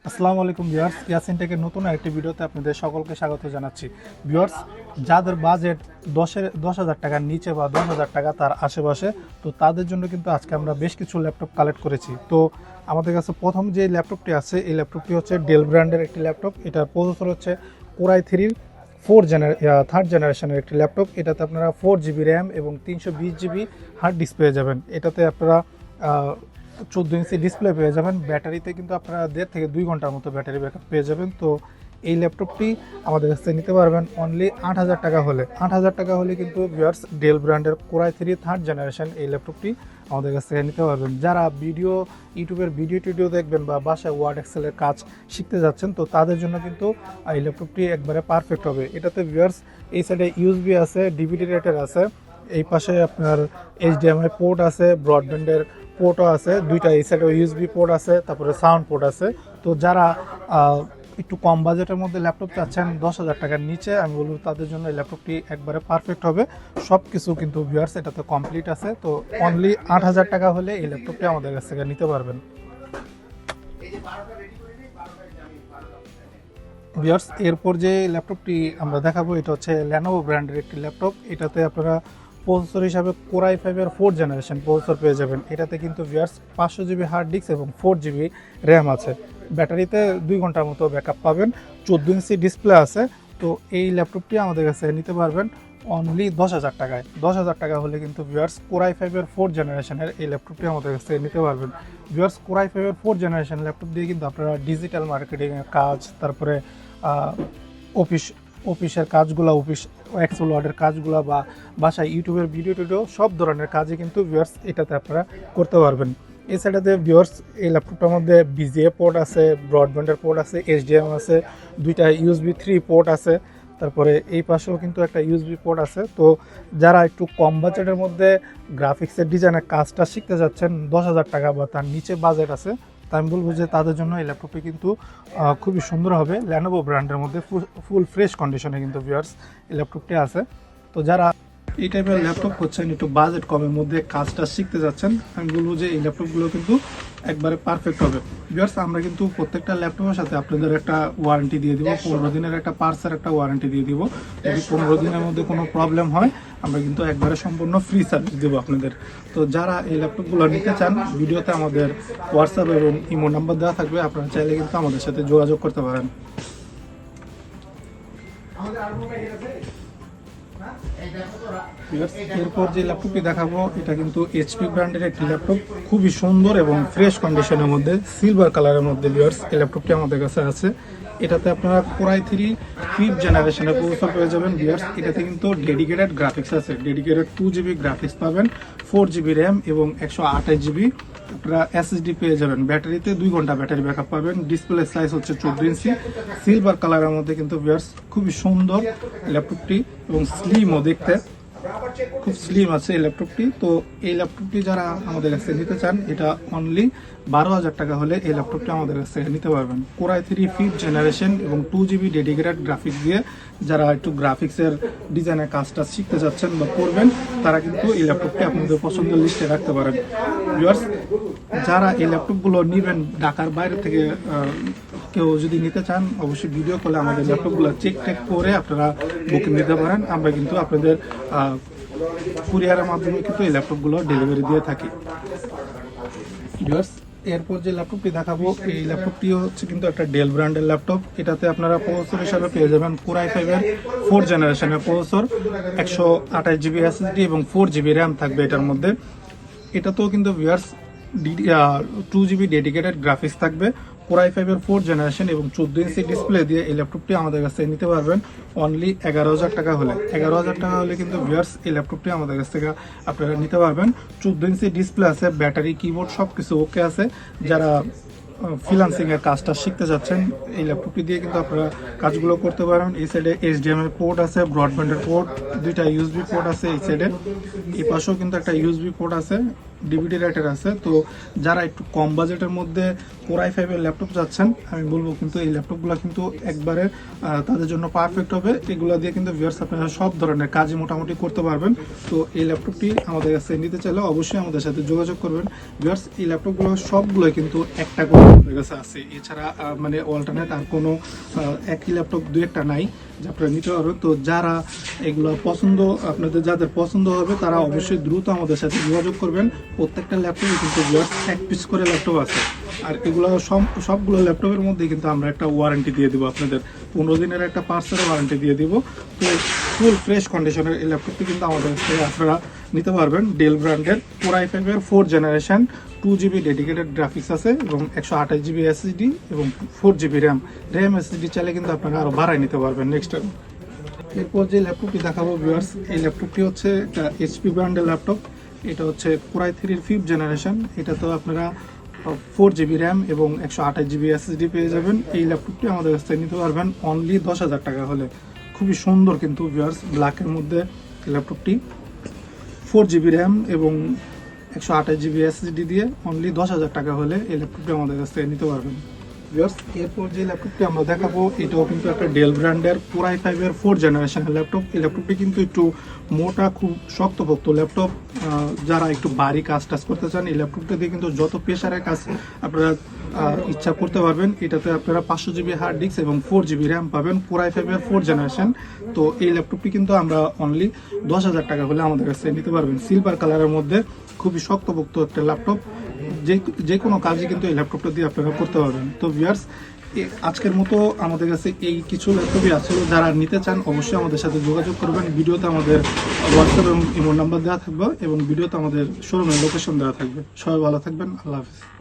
আসসালামু আলাইকুম ভিউয়ার্স, ইয়াসিন টেকের নতুন একটি ভিডিওতে আপনাদের সকলকে স্বাগত জানাচ্ছি। ভিউয়ার্স, যাদের বাজেট 10,000 টাকার নিচে বা 10,000 টাকা তার আশেপাশে, তো তাদের জন্য কিন্তু আজকে আমরা বেশ কিছু ল্যাপটপ কালেক্ট করেছি। তো আমাদের কাছে প্রথম যে ল্যাপটপটি আছে, এই ল্যাপটপটি হচ্ছে ডেল ব্র্যান্ডের একটি ল্যাপটপ। এটার প্রসেসর হচ্ছে কোরাই 3 থার্ড জেনারেশনের একটি ল্যাপটপ। এটাতে আপনারা 4 GB র্যাম এবং 320 GB হার্ড ডিস্ক পেয়ে যাবেন। এটাতে আপনারা 14 ইঞ্চি ডিসপ্লে পেয়ে যাবেন। ব্যাটারিতে কিন্তু আপনারা 1.5 থেকে 2 ঘন্টার মতো ব্যাটারি ব্যাকআপ পেয়ে যাবেন। তো এই ল্যাপটপটি আমাদের কাছ থেকে নিতে পারবেন অনলি 8,000 টাকা হলে। 8,000 টাকা হলে কিন্তু ভিউয়ার্স ডেল ব্র্যান্ডের কোরাই 3 থার্ড জেনারেশন এই ল্যাপটপটি আমাদের কাছ থেকে নিতে পারবেন। যারা ইউটিউবের ভিডিও দেখবেন বা বাসায় ওয়ার্ড এক্সেলের কাজ শিখতে যাচ্ছেন, তো তাদের জন্য কিন্তু এই ল্যাপটপটি একবারে পারফেক্ট হবে। এটাতে ভিউয়ার্স এই সাইডে ইউএসবি আছে, ডিভিডি রেটের আছে, এই পাশে আপনার HDMI পোর্ট আছে, ব্রডব্যান্ডের পোর্টও আছে, দুইটা এই সাইডে ইউএসবি পোর্ট আছে, তারপরে সাউন্ড পোর্ট আছে। তো যারা একটু কম বাজেটের মধ্যে ল্যাপটপ চাচ্ছেন 10,000 টাকার নিচে, আমি বলবো তাদের জন্য এই ল্যাপটপটি একবারে পারফেক্ট হবে। সব কিছু কিন্তু ভিউয়ার্স এটাতে কমপ্লিট আছে। তো অনলি 8,000 টাকা হলে এই ল্যাপটপটি আমাদের কাছ থেকে নিতে পারবেন। ভিউয়ার্স, এরপর যে ল্যাপটপটি আমরা দেখাবো এটা হচ্ছে ল্যানোভো ব্র্যান্ডের একটি ল্যাপটপ। এটাতে আপনারা প্রসেসর হিসাবে কোরাই 5 4th জেনারেশন প্রসেসর পেয়ে যাবেন। এটাতে কিন্তু ভিউয়ার্স 500 GB হার্ড ডিস্ক এবং 4 GB র্যাম আছে। ব্যাটারিতে 2 ঘন্টার মতো ব্যাকআপ পাবেন। 14 ইঞ্চি ডিসপ্লে আছে। তো এই ল্যাপটপটি আমাদের কাছে নিতে পারবেন অনলি 10,000 টাকায়। 10,000 টাকা হলে কিন্তু ভিউয়ার্স কোরাই 5 4th জেনারেশনের এই ল্যাপটপটি আমাদের কাছে নিতে পারবেন। Viewers, core i 5 4th generation laptop দিয়ে কিন্তু আপনারা ডিজিটাল মার্কেটিংয়ের কাজ, তারপরে অফিসের কাজগুলো, অফিস এক্সেল ওয়ার্ডের কাজগুলো বা বাসায় ইউটিউবের ভিডিও সব ধরনের কাজই কিন্তু ভিউয়ার্স এটাতে আপনারা করতে পারবেন। এই সাইডেতে ভিউয়ার্স এই ল্যাপটপটার মধ্যে BGA পোর্ট আছে, ব্রডব্যান্ডের পোর্ট আছে, HDMI আছে, দুইটা USB 3 পোর্ট আছে, তারপরে এই পাশেও কিন্তু একটা USB পোর্ট আছে। তো যারা একটু কম বাজেটের মধ্যে গ্রাফিক্সের ডিজাইনের কাজটা শিখতে যাচ্ছেন, 10,000 টাকা বা তার নিচে বাজেট আছে, তা আমি বলবো যে তাদের জন্য এই ল্যাপটপটি কিন্তু খুবই সুন্দর হবে। ল্যানোভো ব্র্যান্ডের মধ্যে ফুল ফ্রেশ কন্ডিশনে কিন্তু ভিউয়ার্স এই ল্যাপটপটি আছে। তো যারা এই টাইপের ল্যাপটপ হচ্ছেন, একটু বাজেট কমের মধ্যে কাজটা শিখতে যাচ্ছেন, আমি বলবো যে এই ল্যাপটপগুলো কিন্তু একবারে পারফেক্ট হবে। ভিউয়ার্স, আমরা কিন্তু প্রত্যেকটা ল্যাপটপের সাথে আপনাদের একটা ওয়ারেন্টি দিয়ে দিব, 15 দিনের একটা পার্টসের একটা ওয়ারেন্টি দিয়ে দিব। যদি 15 দিনের মধ্যে কোনো প্রবলেম হয়, আমরা কিন্তু একবারে সম্পূর্ণ ফ্রি সার্ভিস দেবো আপনাদের। তো যারা এই ল্যাপটপগুলো নিতে চান, ভিডিওতে আমাদের হোয়াটসঅ্যাপ এবং ইমো নাম্বার দেওয়া থাকবে, আপনারা চাইলে কিন্তু আমাদের সাথে যোগাযোগ করতে পারেন। এরপর যে ল্যাপটপটি দেখাবো এটা কিন্তু HP ব্র্যান্ডের একটি ল্যাপটপ, খুবই সুন্দর এবং ফ্রেশ কন্ডিশনের মধ্যে, সিলভার কালারের মধ্যে ভিউয়ার্স এই ল্যাপটপটি আমাদের কাছে আছে। এটাতে আপনারা কোরাই 3 5th জেনারেশনের প্রসেসর পেয়ে যাবেন ভিউয়ার্স। এটাতে কিন্তু ডেডিকেটেড গ্রাফিক্স আছে, ডেডিকেটেড 2 GB গ্রাফিক্স পাবেন, 4 GB র্যাম এবং 128 GB আপনারা SSD পেয়ে যাবেন। ব্যাটারিতে 2 ঘন্টা ব্যাটারি ব্যাকআপ পাবেন। ডিসপ্লে সাইজ হচ্ছে 14 ইঞ্চি, সিলভার কালারের মধ্যে কিন্তু ভিউয়ার্স খুবই সুন্দর ল্যাপটপটি এবং স্লিমও দেখতে, খুব স্লিম আছে এই ল্যাপটপটি। তো এই ল্যাপটপটি যারা আমাদের কাছে নিতে চান, এটা অনলি 12,000 টাকা হলে এই ল্যাপটপটি আমাদের কাছে নিতে পারবেন। কোরাই 3 5th জেনারেশন এবং 2 GB ডেডিকেটেড গ্রাফিক্স দিয়ে যারা একটু গ্রাফিক্সের ডিজাইনের কাজটা শিখতে যাচ্ছেন বা করবেন, তারা কিন্তু এই ল্যাপটপটি আপনাদের পছন্দের লিস্টে রাখতে পারেন। ভিউয়ার্স, যারা এই ল্যাপটপগুলো নেবেন ঢাকার বাইরে থেকে, কেউ যদি নিতে চান, অবশ্যই ভিডিও কলে আমাদের ল্যাপটপগুলো চেক করে আপনারা বুকিং দিতে পারেন। আমরা কিন্তু আপনাদের কুরিয়ারের মাধ্যমে কিন্তু এই ল্যাপটপগুলো ডেলিভারি দিয়ে থাকি। ভিউয়ার্স, এরপর যে ল্যাপটপটি দেখাবো, এই ল্যাপটপটি হচ্ছে কিন্তু একটা ডেল ব্র্যান্ডের ল্যাপটপ। এটাতে আপনারা প্রসেসর হিসাবে পেয়ে যাবেন কোরাই 5 4th জেনারেশনের প্রসেসর, 128 GB SSD এবং 4 GB র্যাম থাকবে এটার মধ্যে। এটাতেও কিন্তু ভিউয়ার্স 2 GB ডেডিকেটেড গ্রাফিক্স থাকবে। কোরাই 5 4th জেনারেশন এবং 14 ইঞ্চি ডিসপ্লে দিয়ে এই ল্যাপটপটি আমাদের কাছ থেকে নিতে পারবেন অনলি 11,000 টাকা হলে। 11,000 টাকা হলে কিন্তু ভিউয়ার্স এই ল্যাপটপটি আমাদের কাছ থেকে আপনারা নিতে পারবেন। 14 ইঞ্চি ডিসপ্লে আছে, ব্যাটারি, কিবোর্ড সব কিছু ওকে আছে। যারা ফ্রিল্যান্সিংয়ের কাজটা শিখতে যাচ্ছেন, এই ল্যাপটপটি দিয়ে কিন্তু আপনারা কাজগুলো করতে পারেন। এই সাইডে HDMI পোর্ট আছে, ব্রডব্যান্ডের পোর্ট, দুইটা USB পোর্ট আছে এই সাইডে, এই পাশেও কিন্তু একটা USB পোর্ট আছে। ডিভিডি রাইটার আছে। তো যারা একটু কম বাজেটের মধ্যে Core i5 এর ল্যাপটপ যাচ্ছেন, আমি বলবো কিন্তু এই ল্যাপটপগুলো কিন্তু একবারে তাদের জন্য পারফেক্ট হবে। এগুলো দিয়ে কিন্তু ভিউয়ার্স আপনারা সব ধরনের কাজই মোটামুটি করতে পারবেন। তো এই ল্যাপটপটি আমাদের কাছে নিতে চাইলে অবশ্যই আমাদের সাথে যোগাযোগ করবেন। ভিউয়ার্স এই ল্যাপটপগুলো সবগুলোই কিন্তু একটা করে আমাদের কাছে আছে, এছাড়া মানে অল্টারনেট আর কোনো একই ল্যাপটপ দু একটা নাই যে আপনারা নিতে পারবেন। তো যারা এগুলো পছন্দ, আপনাদের যাদের পছন্দ হবে তারা অবশ্যই দ্রুত আমাদের সাথে যোগাযোগ করবেন। প্রত্যেকটা ল্যাপটপে কিন্তু ভিউয়ার্স এক পিস করে ল্যাপটপ আছে, আর এগুলো সবগুলো ল্যাপটপের মধ্যে কিন্তু আমরা একটা ওয়ারেন্টি দিয়ে দিব, আপনাদের 15 দিনের একটা পার্সেল ওয়ারেন্টি দিয়ে দিব। তো ফুল ফ্রেশ কন্ডিশনের এই ল্যাপটপটি কিন্তু আমাদের থেকে আপনারা নিতে পারবেন। ডেল ব্র্যান্ডের Core i5 এর 4th generation, 2GB dedicated graphics আছে এবং 128GB এসএসডি এবং 4GB র্যাম এসএসডি চাইলে কিন্তু আপনারা আরও বাড়ায় নিতে পারবেন নেক্সট টাইম। এরপর যে ল্যাপটপটি দেখাবো ভিউয়ার্স, এই ল্যাপটপটি হচ্ছে একটা এইচপি ব্র্যান্ডের ল্যাপটপ। এটা হচ্ছে Core i3 এর 5th জেনারেশন। এটা তো আপনারা 4GB র্যাম এবং 128GB এসএসডি পেয়ে যাবেন। এই ল্যাপটপটি আমাদের কাছ থেকে নিতে পারবেন অনলি 10,000 টাকা হলে। খুবই সুন্দর কিন্তু ভিউয়ার্স, ব্ল্যাকের মধ্যে ল্যাপটপটি 4GB র্যাম এবং 128GB এসএসডি দিয়ে অনলি 10,000 টাকা হলে এই ল্যাপটপটি আমাদের কাছ থেকে নিতে পারবেন। ভিউয়ার্স এরপর যে ল্যাপটপটি আমরা দেখাবো এটাও কিন্তু একটা ডেল ব্র্যান্ডের Core i5 এর 4th জেনারেশনের ল্যাপটপ। এই ল্যাপটপটি কিন্তু একটু মোটা, খুব শক্তপোক্ত ল্যাপটপ। যারা একটু ভারী কাজ টাজ করতে চান এই ল্যাপটপটা দিয়ে কিন্তু যত প্রেশারের কাজ আপনারা ইচ্ছা করতে পারবেন। এটাতে আপনারা 500GB হার্ড ডিস্ক এবং 4GB র্যাম পাবেন, Core i5 এর 4th জেনারেশন। তো এই ল্যাপটপটি কিন্তু আমরা অনলি 10,000 টাকা হলে আমাদের কাছে নিতে পারবেন। সিলভার কালারের মধ্যে খুবই শক্তপোক্ত একটা ল্যাপটপ, যে কোনো কাজই কিন্তু এই ল্যাপটপটা দিয়ে আপনারা করতে পারবেন। তো ভিউয়ার্স আজকের মতো আমাদের কাছে এই কিছু ল্যাপটপই আছে, যারা নিতে চান অবশ্যই আমাদের সাথে যোগাযোগ করবেন। ভিডিওতে আমাদের হোয়াটসঅ্যাপ এবং ইমো নাম্বার দেওয়া থাকবে এবং ভিডিওতে আমাদের শোরুমের লোকেশন দেওয়া থাকবে। সবাই ভালো থাকবেন, আল্লাহ হাফিজ।